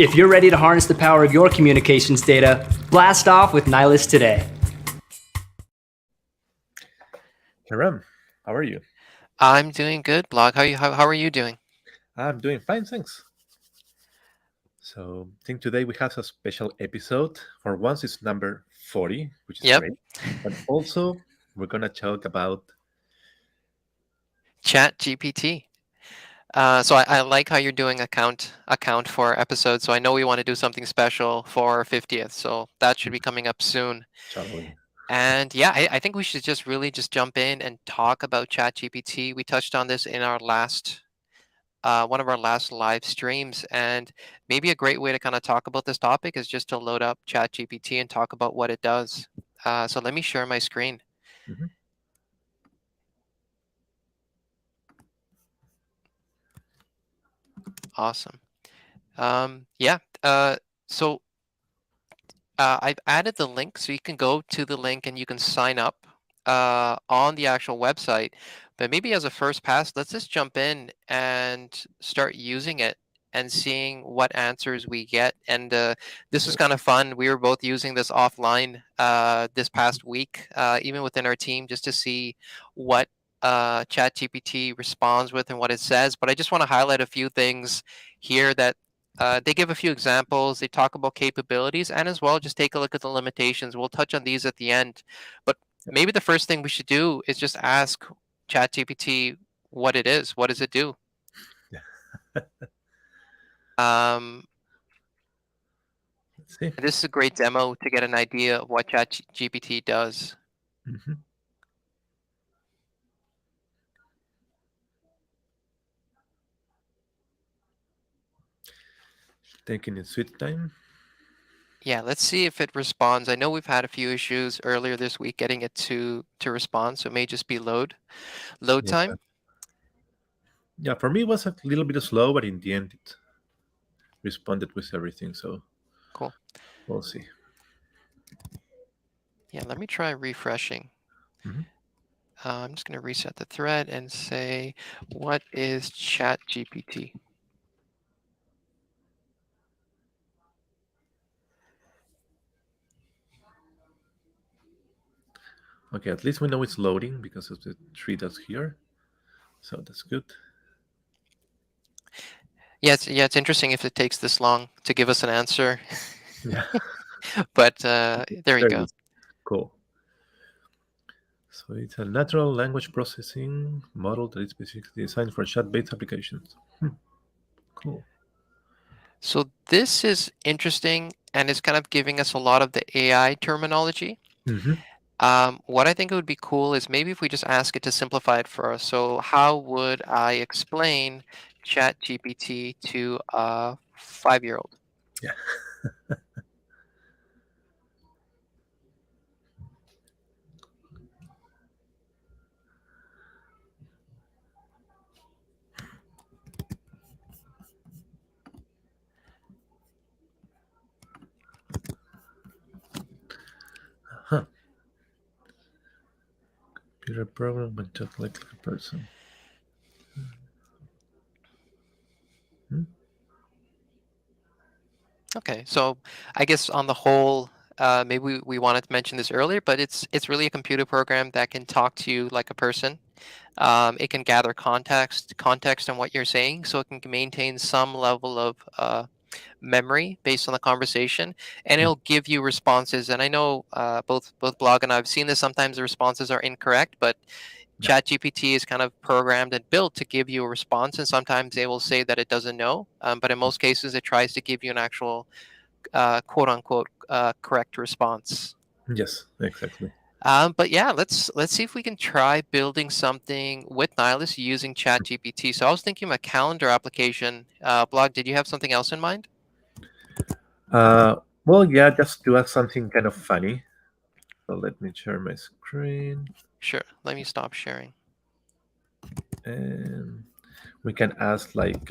If you're ready to harness the power of your communications data, blast off with Nylas today. Hey Ram, how are you? I'm doing good, Blag. How are you doing? I'm doing fine, thanks. So, I think today we have a special episode. For once, it's number 40, which is Yep, great. But also, we're going to talk about. ChatGPT. So I like how you're doing account for episodes. So I know we want to do something special for our 50th. So that should be coming up soon. Totally. And yeah, I think we should just really just jump in and talk about ChatGPT. We touched on this in our last one of our last live streams, and maybe a great way to kind of talk about this topic is just to load up ChatGPT and talk about what it does. So let me share my screen. Mhm. Awesome. Yeah. So I've added the link, so you can go to the link and you can sign up on the actual website. But maybe as a first pass, let's just jump in and start using it and seeing what answers we get. And this is kind of fun. We were both using this offline this past week, even within our team, just to see what ChatGPT responds with and what it says. But I just want to highlight a few things here that they give a few examples. They talk about capabilities and as well just take a look at the limitations. We'll touch on these at the end. But maybe the first thing we should do is just ask ChatGPT what it is. What does it do? Um, Let's see. this is a great demo to get an idea of what ChatGPT does. Mhm. Taking its sweet time. Yeah, let's see if it responds. I know we've had a few issues earlier this week getting it to respond, so it may just be load Yeah. time. Yeah, for me, it was a little bit slow, but in the end, it responded with everything. So, Cool. we'll see. Yeah, let me try refreshing. Mhm. I'm just going to reset the thread and say, what is ChatGPT? Okay, at least we know it's loading because of the three dots here. So, that's good. Yeah, it's interesting if it takes this long to give us an answer, Yeah, but there you very go. good. Cool. So it's a natural language processing model that is specifically designed for chat-based applications. Cool. So this is interesting and it's kind of giving us a lot of the AI terminology. Hmm. What I think it would be cool is maybe if we just ask it to simplify it for us. So how would I explain ChatGPT to a 5-year-old? Yeah. Huh. Computer program and chat like a person. Hmm? Okay, so I guess on the whole, maybe we wanted to mention this earlier, but it's really a computer program that can talk to you like a person. It can gather context on what you're saying, so it can maintain some level of memory based on the conversation, and Hmm. it'll give you responses. And I know both Blog and I've seen this. Sometimes the responses are incorrect, but Yeah. ChatGPT is kind of programmed and built to give you a response, and sometimes they will say that it doesn't know, but in most cases, it tries to give you an actual quote unquote correct response. Yes, exactly. But yeah, let's see if we can try building something with Nihilus using ChatGPT. So I was thinking of a calendar application. Blog, did you have something else in mind? Uh, well, yeah, just to add something kind of funny. So let me share my screen, Sure. Let me stop sharing. and we can ask like,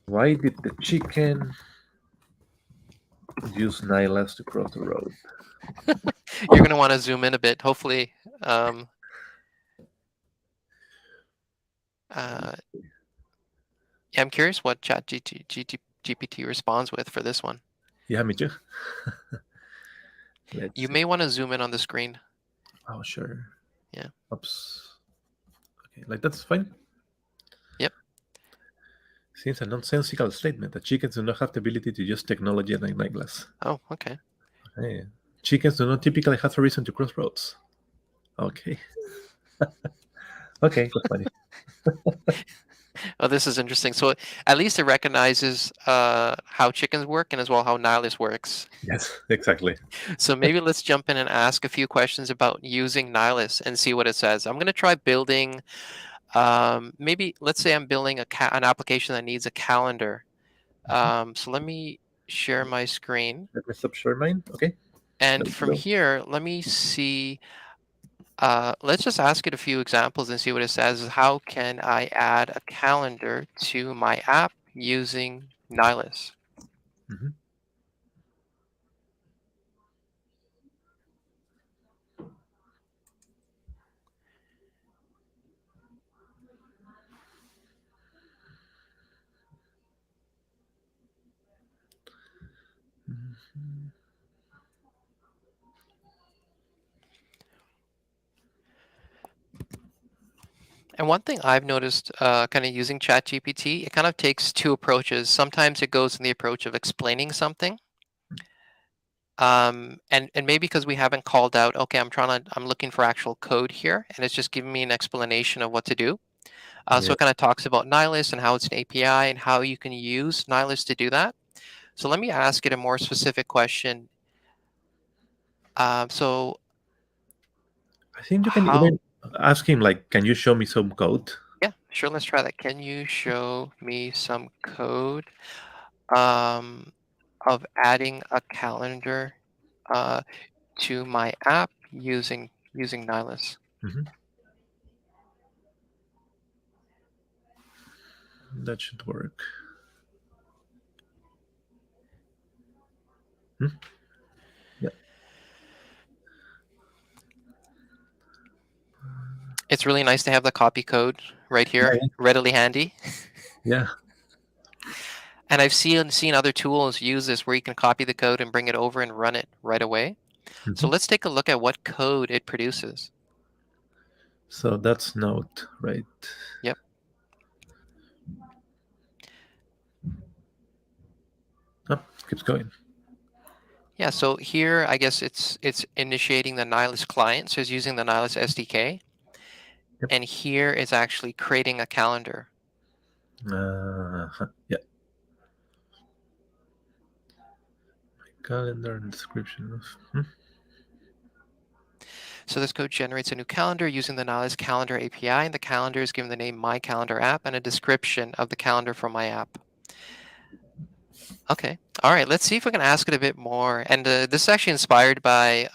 why did the chicken use Nylas to cross the road? You're gonna want to zoom in a bit. Hopefully, um, uh, Yeah, I'm curious what ChatGPT responds with for this one. Yeah, me too. You See. may want to zoom in on the screen. Oh, sure. Yeah. Oops. Okay, like that's fine. Yep. Seems a nonsensical statement that chickens do not have the ability to use technology like Nylas. Oh, okay. Okay. Chickens do not typically have a reason to cross roads. Okay. Okay, that's funny. Oh, this is interesting. So at least it recognizes how chickens work and as well how Nylas works. Yes, exactly. So maybe let's jump in and ask a few questions about using Nylas and see what it says. I'm going to try building, maybe let's say I'm building an application that needs a calendar. So let me share my screen. Let me stop sharing mine. Okay. And There we from go. here, let me see. Let's just ask it a few examples and see what it says. How can I add a calendar to my app using Nylas? Mhm. Mhm. And one thing I've noticed kind of using ChatGPT, it kind of takes two approaches. Sometimes it goes in the approach of explaining something. And maybe because we haven't called out, okay, I'm looking for actual code here, and it's just giving me an explanation of what to do. So Yeah. it kind of talks about Nylas and how it's an API and how you can use Nylas to do that. So let me ask it a more specific question. So I think you can how, even ask him like, "Can you show me some code?" yeah, sure, let's try that. Can you show me some code um, of adding a calendar uh, to my app using Nylas? Mhm. That should work. Hmm? Yeah. It's really nice to have the copy code right Yeah. here, readily handy. Yeah. And I've seen other tools use this where you can copy the code and bring it over and run it right away. So Mhm. let's take a look at what code it produces. So that's Node, right? Yep. Oh, keeps going. Yeah, so here I guess it's initiating the Nylas client, so it's using the Nylas SDK. Yep. And here is actually creating a calendar. Yeah. Calendar and description of. So this code generates a new calendar using the Nylas Calendar API, and the calendar is given the name My Calendar App and a description of the calendar from my app. Okay. All right. Let's see if we can ask it a bit more. And this is actually inspired by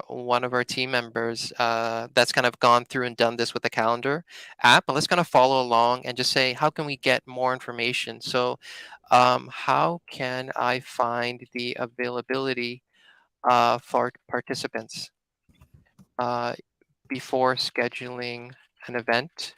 one of our team members that's kind of gone through and done this with the calendar app. But let's kind of follow along and just say, how can we get more information? So, how can I find the availability for participants uh, before scheduling an event?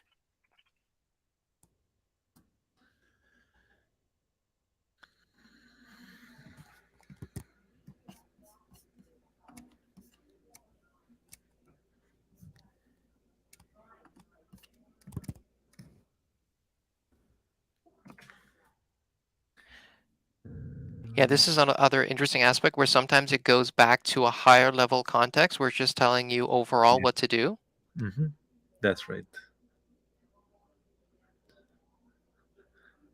Yeah, this is another interesting aspect where sometimes it goes back to a higher level context where it's just telling you overall Yeah. what to do. Mm-hmm. That's right.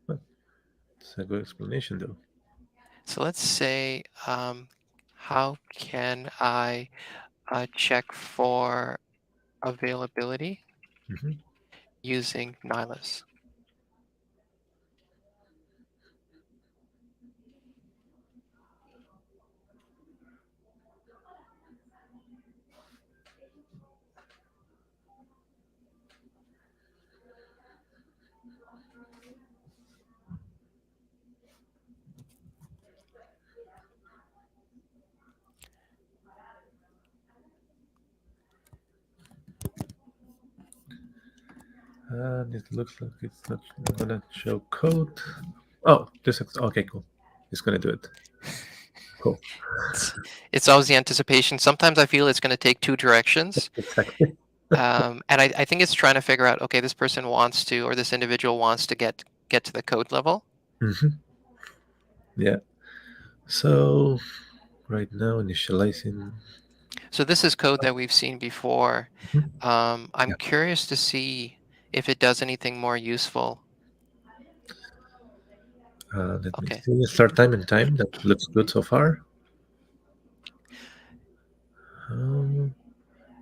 Well, it's a good explanation, though. So let's say, how can I check for availability Hmm. using Nylas? And it looks like it's not gonna show code. Oh, okay, cool. It's gonna do it. Cool. It's always the anticipation. Sometimes I feel it's going to take two directions. Exactly. And I think it's trying to figure out, okay, this person wants to, or this individual wants to get to the code level. Yeah. So right now initializing. So this is code that we've seen before. I'm Yeah. curious to see if it does anything more useful. Let me Okay. see. Start time and time. That looks good so far.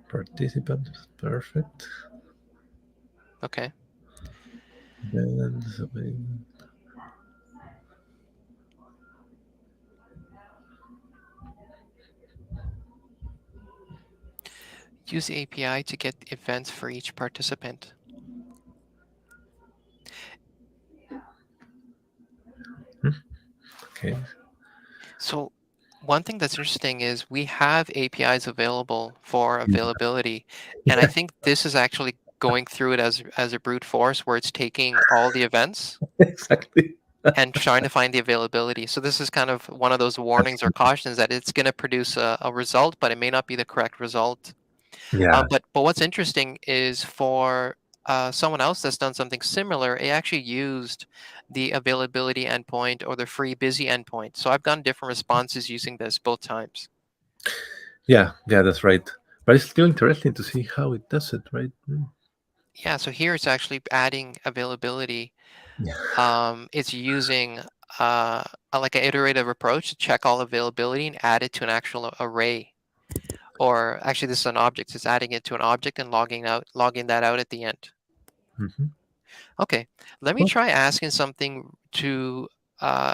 Participant, perfect. Okay. Then Use the API to get events for each participant. okay. So one thing that's interesting is we have APIs available for availability, and I think this is actually going through it as a brute force where it's taking all the events Exactly. and trying to find the availability. So this is kind of one of those warnings or cautions that it's going to produce a result, but it may not be the correct result. Yeah. But what's interesting is for someone else that's done something similar, it actually used the availability endpoint or the free busy endpoint. So I've gotten different responses using this both times. Yeah, that's right. But it's still interesting to see how it does it, right? Yeah, so here it's actually adding availability. Yeah. It's using like an iterative approach to check all availability and add it to an actual array. Or actually, this is an object. It's adding it to an object and logging that out at the end. Okay, let me Cool. try asking something to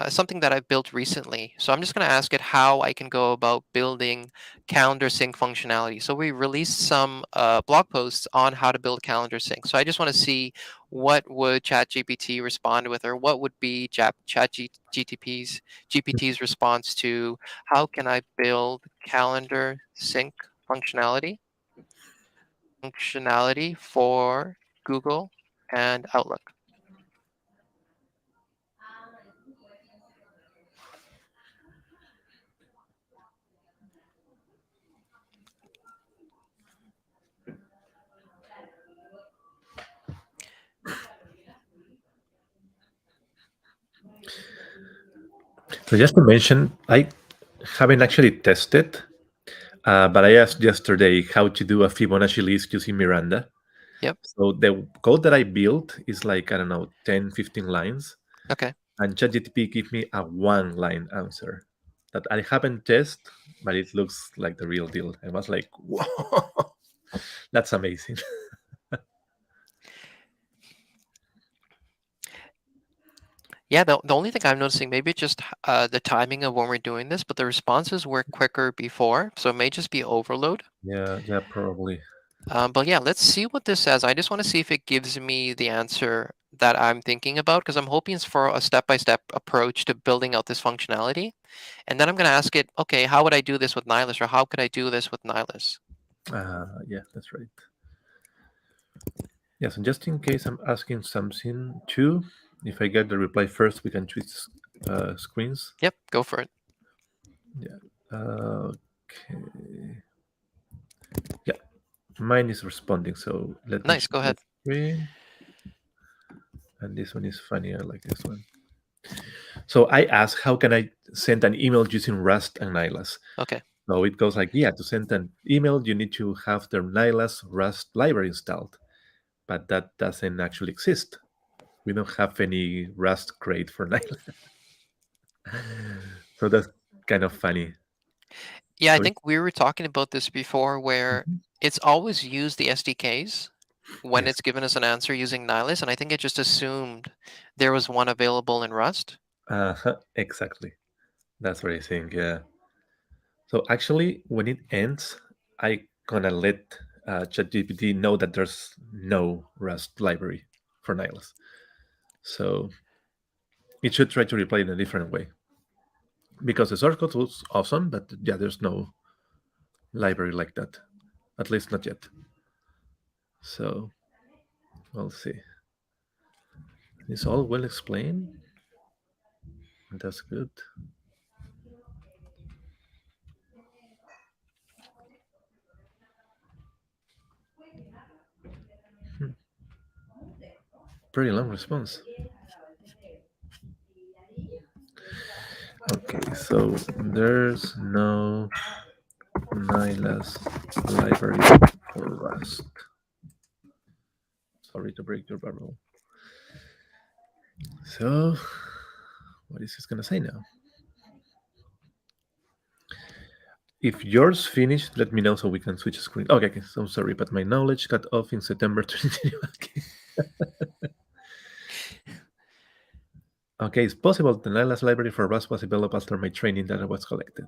something that I've built recently. So I'm just going to ask it how I can go about building calendar sync functionality. So we released some blog posts on how to build calendar sync. So I just want to see what would ChatGPT respond with, or what would be GPT's response to how can I build calendar sync functionality for Google and Outlook. So just to mention, I haven't actually tested, but I asked yesterday how to do a Fibonacci list using Miranda. Yep. So the code that I built is like, I don't know, 10, 15 lines. Okay. And ChatGPT give me a one-line answer that I haven't tested, but it looks like the real deal. I was like, whoa, that's amazing. Yeah, the only thing I'm noticing, maybe it's just the timing of when we're doing this, but the responses were quicker before, so it may just be overload. Yeah, probably. But yeah, let's see what this says. I just want to see if it gives me the answer that I'm thinking about, because I'm hoping it's for a step-by-step approach to building out this functionality. And then I'm going to ask it, okay, how would I do this with Nylas, or how could I do this with Nylas? Yeah, that's right. Yeah, so just in case I'm asking something too, if I get the reply first, we can switch screens. Yep, go for it. Yeah. Okay. Yeah, mine is responding. So let me Nice, share go the ahead. screen. And this one is funnier, like this one. So I asked, how can I send an email using Rust and Nylas? Okay. So it goes like, yeah, to send an email, you need to have the Nylas Rust library installed, but that doesn't actually exist. We don't have any Rust crate for Nylas. So that's kind of funny. Yeah, I So think we were talking about this before, where it's always used the SDKs when yes, it's given us an answer using Nylas, and I think it just assumed there was one available in Rust. exactly. That's what I think. Yeah. So actually, when it ends, I gonna let ChatGPT know that there's no Rust library for Nylas. So it should try to reply in a different way because the source code was awesome, but yeah, there's no library like that, at least not yet. So we'll see. It's all well explained. That's good. Pretty long response. Okay, so there's no Nylas library for Rust. Sorry to break your bubble. So, what is this gonna say now? If yours finished, let me know so we can switch screen. Okay, so I'm sorry, but my knowledge cut off in September 2021. Okay, it's possible the Nylas library for Rust was developed after my training data was collected.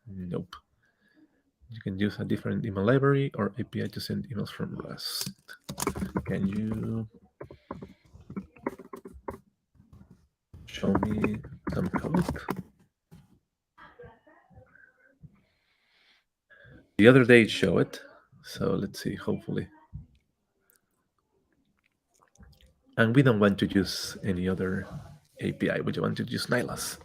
Nope. You can use a different email library or API to send emails from Rust. Can you show me some code? The other day it showed it, so let's see, hopefully. And we don't want to use any other API, we just want to use Nylas.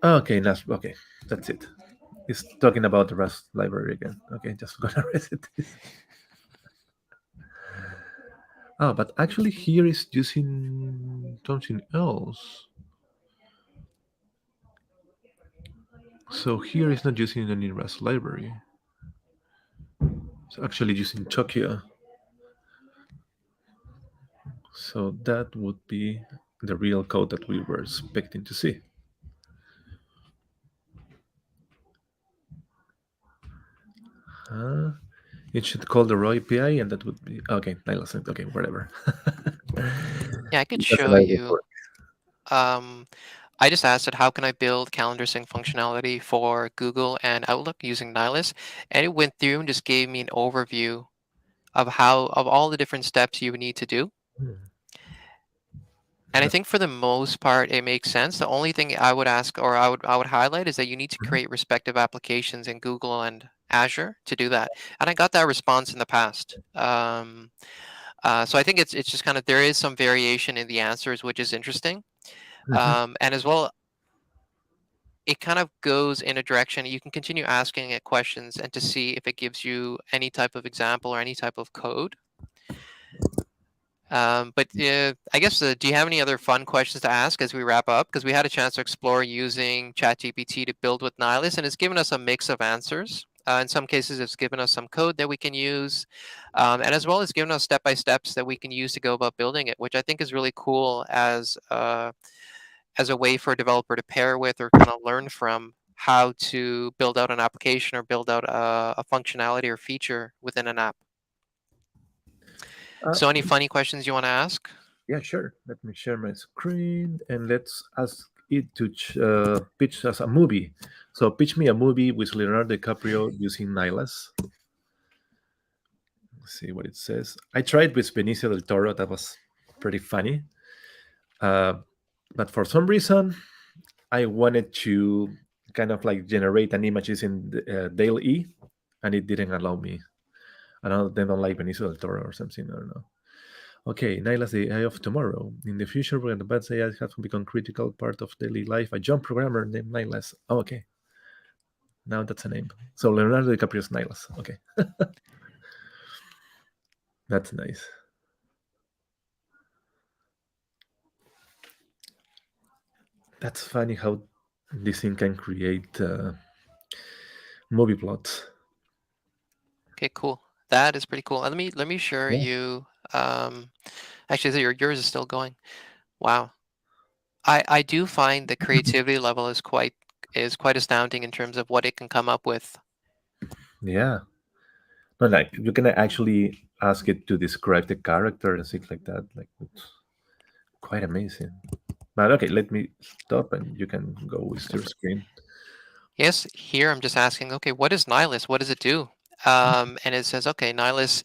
Okay, okay, that's it. It's talking about the Rust library again. Okay, just gonna reset this. Oh, but actually here is using something else. So here is not using any Rust library. It's actually using Tokyo. So that would be the real code that we were expecting to see. It should call the raw API, and that would be okay. Nylas, okay, whatever. Yeah, I could It doesn't show always you. work. I just asked it, how can I build calendar sync functionality for Google and Outlook using Nylas? And it went through and just gave me an overview of all the different steps you would need to do. And I think for the most part, it makes sense. The only thing I would ask, or I would highlight, is that you need to create respective applications in Google and Azure to do that. And I got that response in the past. So I think it's just kind of, there is some variation in the answers, which is interesting. And as well, it kind of goes in a direction you can continue asking it questions and to see if it gives you any type of example or any type of code. But I guess, do you have any other fun questions to ask as we wrap up? Because we had a chance to explore using ChatGPT to build with Nylas, and it's given us a mix of answers. In some cases, it's given us some code that we can use, and as well as given us step-by-steps that we can use to go about building it, which I think is really cool as a way for a developer to pair with or kind of learn from how to build out an application or build out a functionality or feature within an app. So any funny questions you want to ask? Yeah, sure. Let me share my screen and let's ask it to pitch us a movie. So pitch me a movie with Leonardo DiCaprio using Nylas. Let's see what it says. I tried with Benicio del Toro. That was pretty funny. But for some reason, I wanted to kind of like generate an image using Dale E, and it didn't allow me. I don't, they don't like Benicio del Toro or something. I don't know. Okay, Nylas, the AI of tomorrow. In the future, when advanced AI has become critical part of daily life, a young programmer named Nylas. Oh, okay. Now that's a name. So Leonardo DiCaprio's Nylas. Okay. That's nice. That's funny how this thing can create movie plots. Okay, cool. That is pretty cool. Let me show you. Actually, yours is still going. Wow. I do find the creativity level is quite astounding in terms of what it can come up with. Yeah. No, like you can actually ask it to describe the character and things like that. Like it's quite amazing. But okay, let me stop and you can go with your screen. Yes, here I'm just asking, okay, what is Nylas? What does it do? And it says, okay, Nylas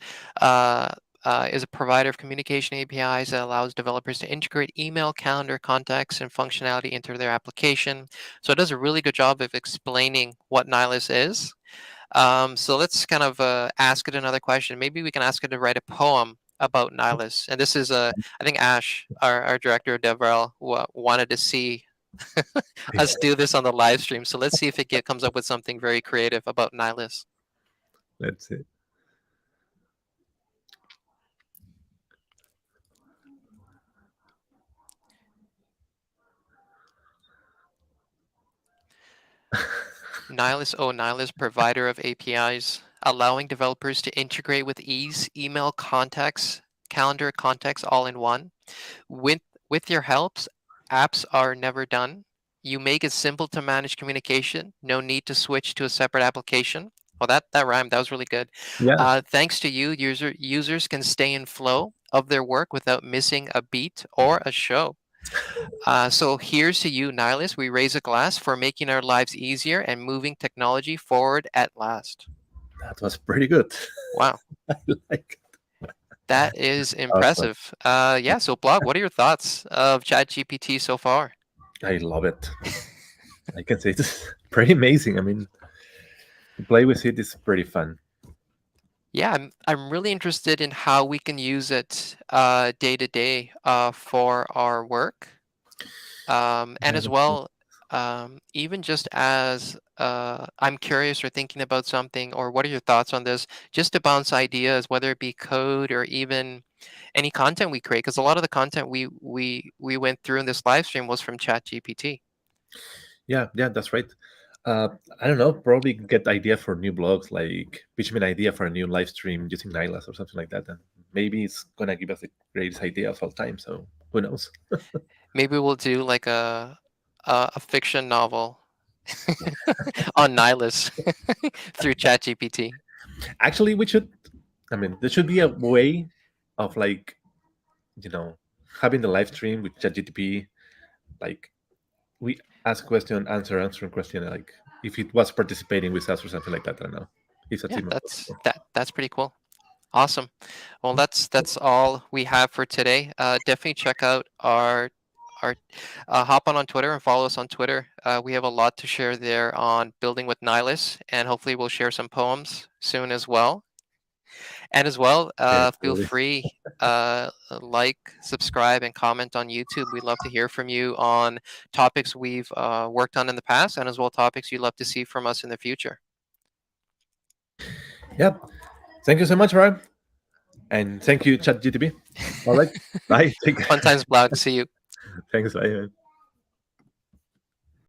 is a provider of communication APIs that allows developers to integrate email, calendar, contacts, and functionality into their application. So it does a really good job of explaining what Nylas is. So let's kind of ask it another question. Maybe we can ask it to write a poem about Nylas. And this is I think Ash, our director of DevRel, wanted to see us do this on the live stream. So let's see if it comes up with something very creative about Nylas. Let's see. Nylas, provider of APIs, allowing developers to integrate with ease, email, contacts, calendar, contacts all in one. With your helps, apps are never done. You make it simple to manage communication. No need to switch to a separate application. Well, that rhymed. That was really good. Yeah. Thanks to you, users can stay in flow of their work without missing a beat or a show. So here's to you, Nylas. We raise a glass for making our lives easier and moving technology forward at last. That was pretty good. Wow. I like it. That is Awesome. impressive. Yeah, so Blag, what are your thoughts of ChatGPT so far? I love it. I can say it's pretty amazing. I mean, to play with it is pretty fun. Yeah, I'm really interested in how we can use it day to day for our work. And as well, even just as I'm curious or thinking about something, or what are your thoughts on this, just to bounce ideas, whether it be code or even any content we create, because a lot of the content we went through in this live stream was from ChatGPT. Yeah, that's right. I don't know, probably get idea for new blogs, like pitch me an idea for a new live stream using Nylas or something like that. And maybe it's gonna give us the greatest idea of all time. So who knows? Maybe we'll do like a fiction novel on Nylas through ChatGPT. Actually, we should. I mean, there should be a way of like, having the live stream with ChatGPT. Like, we ask question, answer question. Like, if it was participating with us or something like that. I don't know. If that's Yeah, even possible. that's pretty cool. Awesome. Well, that's all we have for today. Definitely check out our hop on Twitter and follow us on Twitter. We have a lot to share there on building with Nylas, and hopefully we'll share some poems soon as well. And as well, Yeah, feel absolutely. free like, subscribe, and comment on YouTube. We'd love to hear from you on topics we've worked on in the past, and as well topics you'd love to see from us in the future. Yeah. Thank you so much, Ryan. And thank you, ChatGPT. All right. Bye. Take care. Fun times, Blag. See you. Thanks. Bye. Man.